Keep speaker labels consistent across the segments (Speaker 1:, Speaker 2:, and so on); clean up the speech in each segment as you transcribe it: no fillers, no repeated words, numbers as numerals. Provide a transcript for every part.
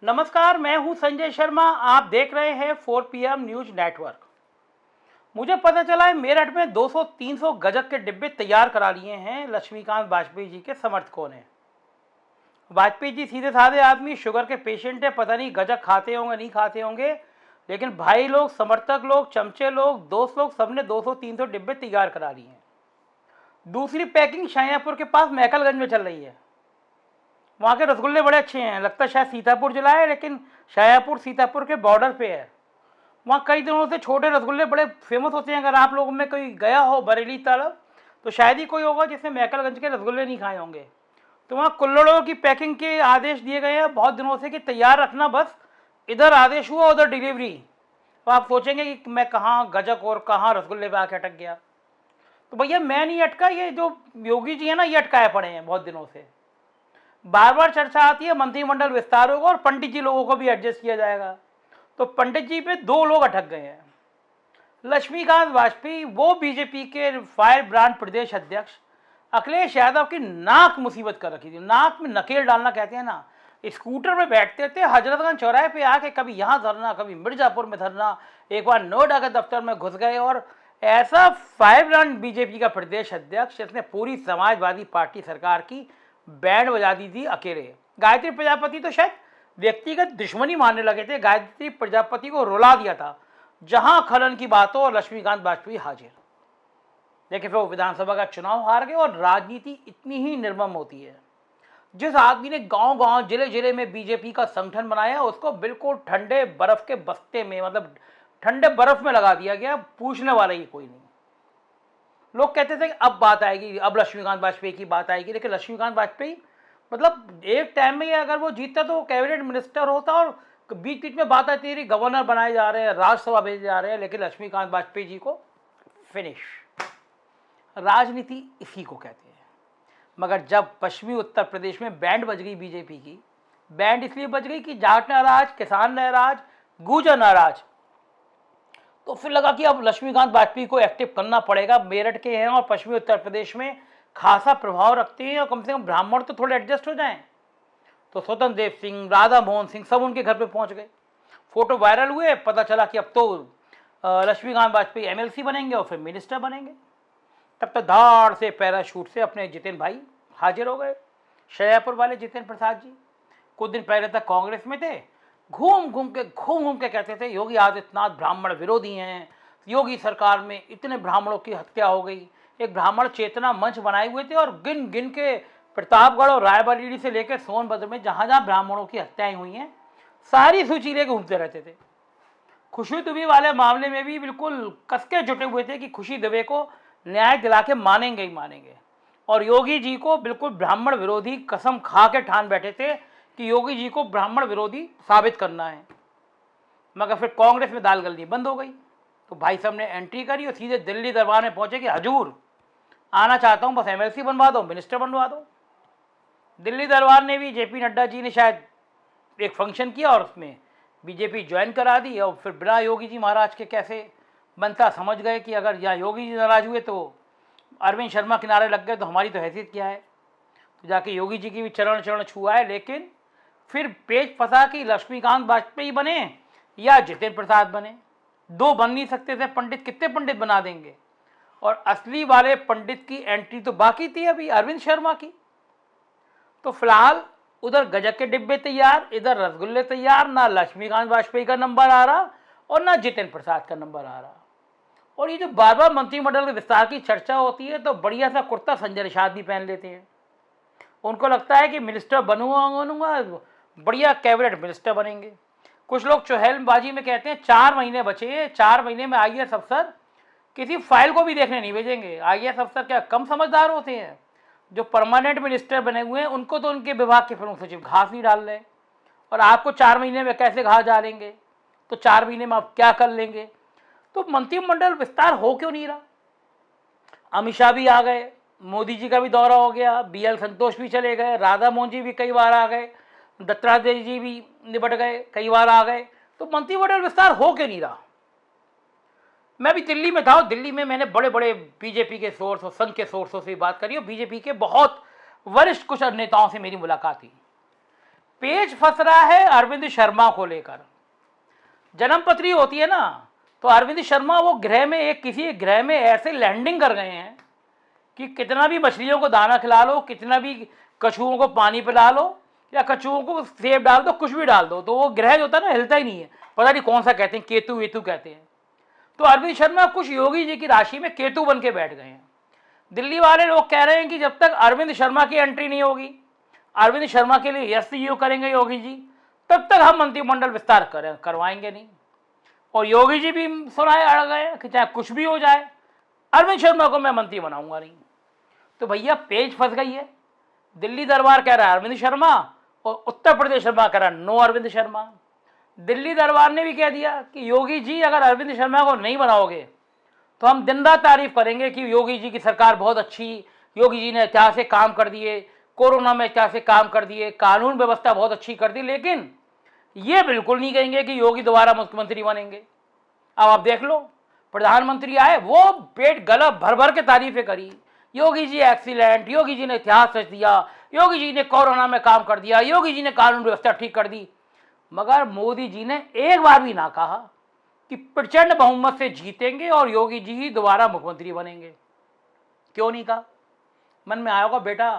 Speaker 1: नमस्कार, मैं हूं संजय शर्मा। आप देख रहे हैं 4 PM न्यूज नेटवर्क। मुझे पता चला है मेरठ में 200-300 गजक के डिब्बे तैयार करा लिए हैं लक्ष्मीकांत वाजपेयी जी के समर्थकों ने। वाजपेयी जी सीधे साधे आदमी, शुगर के पेशेंट है, पता नहीं गजक खाते होंगे नहीं खाते होंगे, लेकिन भाई लोग, समर्थक लोग, चमचे लोग, दोस्त लोग, सबने 200-300 डिब्बे तैयार करा लिए हैं। दूसरी पैकिंग शाहजहाँपुर के पास मैकलगंज में चल रही है। वहाँ के रसगुल्ले बड़े अच्छे हैं। लगता है शायद सीतापुर जिला है, लेकिन शाहजहाँपुर सीतापुर के बॉर्डर पे है। वहाँ कई दिनों से छोटे रसगुल्ले बड़े फेमस होते हैं। अगर आप लोगों में कोई गया हो बरेली तरफ, तो शायद ही कोई होगा जिसने मैकलगंज के रसगुल्ले नहीं खाए होंगे। तो वहाँ कुल्हड़ों की पैकिंग के आदेश दिए गए हैं बहुत दिनों से कि तैयार रखना, बस इधर आदेश हुआ उधर डिलीवरी। तो आप सोचेंगे कि मैं कहाँ गजक और कहाँ रसगुल्ले पे आके अटक गया। तो भैया मैं नहीं अटका, ये जो योगी जी है ना, ये अटकाए पड़े हैं बहुत दिनों से। बार बार चर्चा आती है मंत्रिमंडल विस्तार होगा और पंडित जी लोगों को भी एडजस्ट किया जाएगा। तो पंडित जी पे 2 लोग अटक गए हैं। लक्ष्मीकांत वाजपेयी, वो बीजेपी के फायर ब्रांड प्रदेश अध्यक्ष अखिलेश यादव की नाक मुसीबत कर रखी थी। नाक में नकेल डालना कहते हैं ना। स्कूटर में बैठते थे, हजरतगंज चौराहे पे आके कभी यहाँ धरना, कभी मिर्जापुर में धरना, एक बार नोएडा के दफ्तर में घुस गए। और ऐसा फायर ब्रांड बीजेपी का प्रदेश अध्यक्ष, जिसने पूरी समाजवादी पार्टी सरकार की बैंड बजा दी थी अकेले। गायत्री प्रजापति तो शायद व्यक्तिगत दुश्मनी मानने लगे थे। गायत्री प्रजापति को रुला दिया था। जहां खनन की बात हो, लक्ष्मीकांत वाजपेयी हाजिर। लेकिन फिर वो विधानसभा का चुनाव हार गए। और राजनीति इतनी ही निर्मम होती है। जिस आदमी ने गांव गांव, जिले जिले में बीजेपी का संगठन बनाया, उसको बिल्कुल ठंडे बर्फ के बस्ते में, मतलब ठंडे बर्फ में लगा दिया गया। पूछने वाला ही कोई नहीं। लोग कहते थे कि अब बात आएगी, अब लक्ष्मीकांत वाजपेयी की बात आएगी। लेकिन लक्ष्मीकांत वाजपेयी, मतलब एक टाइम में अगर वो जीतता तो वो कैबिनेट मिनिस्टर होता। और बीच बीच में बात आती रही, गवर्नर बनाए जा रहे हैं, राज्यसभा भेजे जा रहे हैं, लेकिन लक्ष्मीकांत वाजपेयी जी को फिनिश। राजनीति इसी को कहते हैं। मगर जब पश्चिमी उत्तर प्रदेश में बैंड बज गई बीजेपी की, बैंड इसलिए बज गई कि जाट नाराज, किसान नाराज, गुर्जर नाराज, तो फिर लगा कि अब लक्ष्मीकांत वाजपेयी को एक्टिव करना पड़ेगा। मेरठ के हैं और पश्चिमी उत्तर प्रदेश में खासा प्रभाव रखते हैं, और कम से कम ब्राह्मण तो थोड़े एडजस्ट हो जाएं। तो स्वतंत्र देव सिंह, राधा मोहन सिंह सब उनके घर पे पहुंच गए। फोटो वायरल हुए, पता चला कि अब तो लक्ष्मीकांत वाजपेयी MLC बनेंगे और फिर मिनिस्टर बनेंगे। तब तक धाड़ से पैराशूट से अपने जितेंद्र भाई हाजिर हो गए। शाहजहाँपुर वाले जितेंद्र प्रसाद जी कुछ दिन पहले तक कांग्रेस में थे। घूम घूम के कहते थे योगी आदित्यनाथ ब्राह्मण विरोधी हैं, योगी सरकार में इतने ब्राह्मणों की हत्या हो गई। एक ब्राह्मण चेतना मंच बनाए हुए थे और गिन गिन के प्रतापगढ़ और रायबरेली से लेकर सोनभद्र में जहाँ जहाँ ब्राह्मणों की हत्याएं हुई हैं, सारी सूची लेके घूमते रहते थे। खुशी दुबे वाले मामले में भी बिल्कुल कसके जुटे हुए थे कि खुशी दुबे को न्याय दिला के मानेंगे ही मानेंगे। और योगी जी को बिल्कुल ब्राह्मण विरोधी कसम खा के ठान बैठे थे कि योगी जी को ब्राह्मण विरोधी साबित करना है। मगर फिर कांग्रेस में दालगलनी बंद हो गई। तो भाई साहब ने एंट्री करी और सीधे दिल्ली दरबार में पहुंचे कि हजूर आना चाहता हूं, बस MLC बनवा दो, मिनिस्टर बनवा दो। दिल्ली दरबार ने भी, JP नड्डा जी ने शायद एक फंक्शन किया और उसमें बीजेपी ज्वाइन करा दी। और फिर बिना योगी जी महाराज के कैसे बनता, समझ गए कि अगर यहाँ योगी जी नाराज हुए तो अरविंद शर्मा किनारे लग गए तो हमारी तो हैसियत क्या है। तो जाके योगी जी की भी चरण छुआ है। लेकिन फिर पेच फंसा कि लक्ष्मीकांत वाजपेयी बने या जितेंद्र प्रसाद बने, 2 बन नहीं सकते थे पंडित, कितने पंडित बना देंगे। और असली वाले पंडित की एंट्री तो बाकी थी अभी, अरविंद शर्मा की। तो फिलहाल उधर गजक के डिब्बे तैयार, इधर रसगुल्ले तैयार। ना लक्ष्मीकांत वाजपेयी का नंबर आ रहा और ना जितेंद्र प्रसाद का नंबर आ रहा। और ये जो बार बार मंत्रिमंडल के विस्तार की चर्चा होती है, तो बढ़िया सा कुर्ता संजय निषाद भी पहन लेते हैं। उनको लगता है कि मिनिस्टर बनूंगा, बढ़िया कैबिनेट मिनिस्टर बनेंगे। कुछ लोग चौहलबाजी में कहते हैं 4 महीने बचे हैं, 4 महीने में IAS अफसर किसी फाइल को भी देखने नहीं भेजेंगे। IAS अफसर क्या कम समझदार होते हैं? जो परमानेंट मिनिस्टर बने हुए हैं उनको तो उनके विभाग के प्रमुख सचिव घास नहीं डाल रहे, और आपको 4 महीने में कैसे घास डालेंगे? तो 4 महीने में आप क्या कर लेंगे? तो मंत्रिमंडल विस्तार हो क्यों नहीं रहा? अमित शाह भी आ गए, मोदी जी का भी दौरा हो गया, BL संतोष भी चले गए, राधा मोहन जी भी कई बार आ गए, दत्तात्रेय जी भी निपट गए, कई बार आ गए। तो मंत्रिमंडल विस्तार हो क्यों नहीं रहा? मैं भी दिल्ली में था। दिल्ली में मैंने बड़े बड़े बीजेपी के सोर्स और संघ के सोर्सों से बात करी और बीजेपी के बहुत वरिष्ठ कुछ नेताओं से मेरी मुलाकात हुई। पेच फंस रहा है अरविंद शर्मा को लेकर। जन्मपत्री होती है ना, तो अरविंद शर्मा वो ग्रह में किसी ग्रह में ऐसे लैंडिंग कर गए हैं कि कितना भी मछलियों को दाना खिला लो, कितना भी कछुओं को पानी पिला लो, या कछुओं को सेब डाल दो, कुछ भी डाल दो, तो वो ग्रह जो होता है ना हिलता ही नहीं है। पता नहीं कौन सा कहते हैं, केतु वेतु कहते हैं। तो अरविंद शर्मा कुछ योगी जी की राशि में केतु बन के बैठ गए हैं। दिल्ली वाले लोग कह रहे हैं कि जब तक अरविंद शर्मा की एंट्री नहीं होगी, अरविंद शर्मा के लिए यस योग करेंगे योगी जी, तब तक हम मंत्रिमंडल विस्तार करवाएंगे नहीं। और योगी जी भी सुनाए अड़ गए कि चाहे कुछ भी हो जाए, अरविंद शर्मा को मैं मंत्री बनाऊंगा नहीं। तो भैया पेज फंस गई है। दिल्ली दरबार कह रहा है अरविंद शर्मा, और उत्तर प्रदेश दरबार कह रहा है नो अरविंद शर्मा। दिल्ली दरबार ने भी कह दिया कि योगी जी अगर अरविंद शर्मा को नहीं बनाओगे तो हम दिन रात तारीफ करेंगे कि योगी जी की सरकार बहुत अच्छी, योगी जी ने ऐतिहासिक काम कर दिए, कोरोना में ऐतिहासिक काम कर दिए, कानून व्यवस्था बहुत अच्छी कर दी, लेकिन ये बिल्कुल नहीं कहेंगे कि योगी दोबारा मुख्यमंत्री बनेंगे। अब आप देख लो, प्रधानमंत्री आए, वो पेट गला भर भर के तारीफें करी, योगी जी एक्सीलेंट, योगी जी ने इतिहास रच दिया, योगी जी ने कोरोना में काम कर दिया, योगी जी ने कानून व्यवस्था ठीक कर दी। मगर मोदी जी ने एक बार भी ना कहा कि प्रचंड बहुमत से जीतेंगे और योगी जी ही दोबारा मुख्यमंत्री बनेंगे। क्यों नहीं कहा? मन में आया होगा बेटा,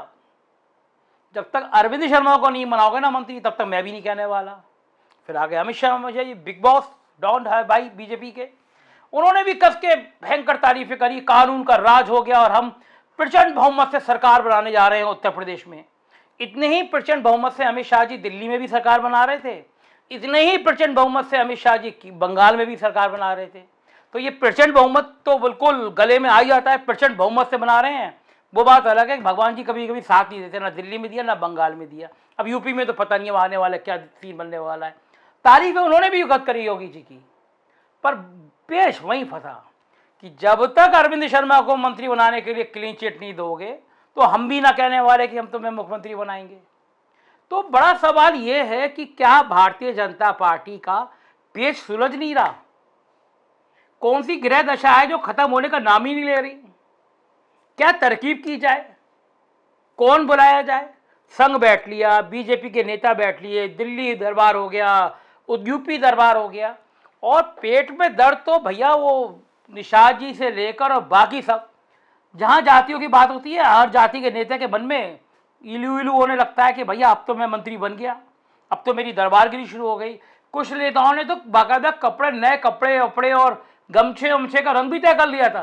Speaker 1: जब तक अरविंद शर्मा को नहीं बनाओगे ना मंत्री, तब तक मैं भी नहीं कहने वाला। फिर आगे अमित शाह, मुझे बिग बॉस डॉन है भाई बीजेपी के, उन्होंने भी कस के भयंकर तारीफें करी, कानून का राज हो गया और हम प्रचंड बहुमत से सरकार बनाने जा रहे हैं उत्तर प्रदेश में। इतने ही प्रचंड बहुमत से अमित शाह जी दिल्ली में भी सरकार बना रहे थे, इतने ही प्रचंड बहुमत से अमित शाह जी बंगाल में भी सरकार बना रहे थे। तो ये प्रचंड बहुमत तो बिल्कुल गले में आ ही जाता है, प्रचंड बहुमत से बना रहे हैं। वो बात अलग है कि भगवान जी कभी कभी साथ नहीं देते, ना दिल्ली में दिया ना बंगाल में दिया। अब यूपी में तो पता नहीं आने वाला क्या सीन बनने वाला है। तारीफ उन्होंने भी युगत करी योगी जी की, पर पेश वहीं फंसा कि जब तक अरविंद शर्मा को मंत्री बनाने के लिए क्लीन चिट नहीं दोगे तो हम भी ना कहने वाले कि हम तुम्हें मुख्यमंत्री बनाएंगे। तो बड़ा सवाल यह है कि क्या भारतीय जनता पार्टी का पेच सुलझ नहीं रहा? कौन सी ग्रह दशा है जो खत्म होने का नाम ही नहीं ले रही? क्या तरकीब की जाए, कौन बुलाया जाए? संघ बैठ लिया, बीजेपी के नेता बैठ लिए, दिल्ली दरबार हो गया, यूपी दरबार हो गया, और पेट में दर्द तो भैया वो निषाद जी से लेकर और बाकी सब, जहाँ जातियों की बात होती है हर जाति के नेता के मन में इलू इलू होने लगता है कि भैया अब तो मैं मंत्री बन गया, अब तो मेरी दरबारगिरी शुरू हो गई। कुछ नेताओं ने तो बाकायदा कपड़े, नए कपड़े वपड़े और गमछे वमछे का रंग भी तय कर लिया था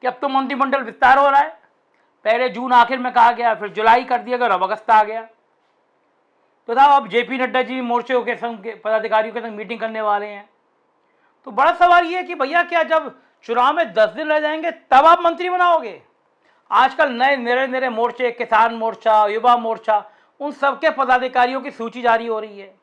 Speaker 1: कि अब तो मंत्रिमंडल विस्तार हो रहा है। पहले जून आखिर में कहा गया, फिर जुलाई कर दिया गया, अब अगस्त आ गया। तो साहब अब जेपी नड्डा जी मोर्चे के संघ के पदाधिकारियों के संग मीटिंग करने वाले हैं। तो बड़ा सवाल ये है कि भैया क्या जब चुनाव में 10 दिन रह जाएंगे तब आप मंत्री बनाओगे? आजकल नए नए मोर्चे, किसान मोर्चा, युवा मोर्चा, उन सबके पदाधिकारियों की सूची जारी हो रही है।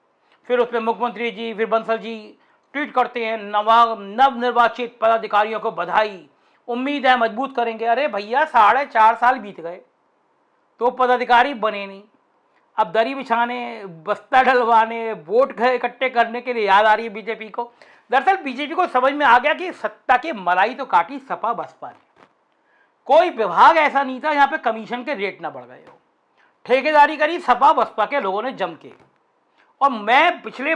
Speaker 1: फिर उसमें मुख्यमंत्री जी, फिर बंसल जी ट्वीट करते हैं, नव निर्वाचित पदाधिकारियों को बधाई, उम्मीद है मजबूत करेंगे। अरे भैया 4.5 साल बीत गए तो पदाधिकारी बने नहीं। अब दरी बिछाने, बस्ता डलवाने, वोट इकट्ठे करने के लिए याद आ रही है बीजेपी को। दरअसल बीजेपी को समझ में आ गया कि सत्ता की मलाई तो काटी सपा बसपा ने। कोई विभाग ऐसा नहीं था यहाँ पे कमीशन के रेट ना बढ़ गए हो। ठेकेदारी करी सपा बसपा के लोगों ने जम के। और मैं पिछले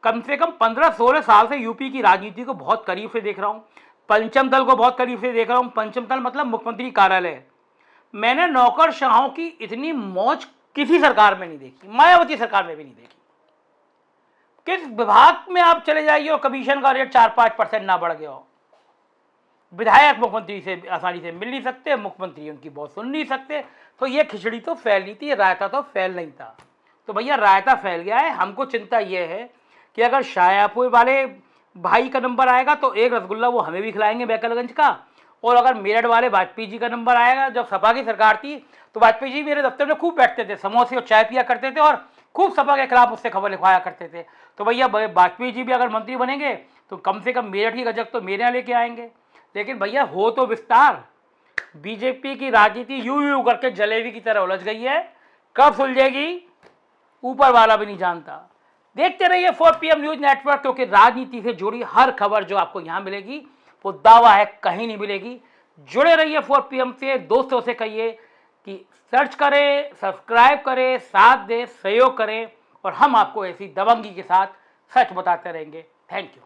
Speaker 1: कम से कम 15-16 साल से यूपी की राजनीति को बहुत करीब से देख रहा हूँ, पंचम दल को बहुत करीब से देख रहा हूँ। पंचम दल मतलब मुख्यमंत्री कार्यालय। मैंने नौकरशाहों की इतनी मौज किसी सरकार में नहीं देखी, मायावती सरकार में भी नहीं देखी। किस विभाग में आप चले जाइए और कमीशन का रेट 4-5% ना बढ़ गया हो। विधायक मुख्यमंत्री से आसानी से मिल नहीं सकते, मुख्यमंत्री उनकी बहुत सुन नहीं सकते। तो ये खिचड़ी तो फैली थी, रायता तो फैल नहीं था। तो भैया रायता फैल गया है। हमको चिंता ये है कि अगर शाहपुर वाले भाई का नंबर आएगा तो एक रसगुल्ला वो हमें भी खिलाएंगे बैकलगंज का, और अगर मेरठ वाले वाजपेयी जी का नंबर आएगा, जब सपा की सरकार थी तो वाजपेयी जी मेरे दफ्तर में खूब बैठते थे, समोसे और चाय पिया करते थे और खूब सपा के खिलाफ उससे खबर लिखवाया करते थे। तो भैया वाजपेयी जी भी अगर मंत्री बनेंगे तो कम से कम मेरठ की गजक तो मेरे यहाँ लेके आएंगे। लेकिन भैया हो तो विस्तार। बीजेपी की राजनीति यूं यूं करके जलेबी की तरह उलझ गई है, कब सुलझेगी ऊपर वाला भी नहीं जानता। देखते रहिए 4 PM न्यूज नेटवर्क, क्योंकि राजनीति से जुड़ी हर खबर जो आपको यहाँ मिलेगी वो दावा है कहीं नहीं मिलेगी। जुड़े रहिए 4 PM से। दोस्तों से कहिए कि सर्च करें, सब्सक्राइब करें, साथ दें, सहयोग करें और हम आपको ऐसी दबंगी के साथ सच बताते रहेंगे। Thank you.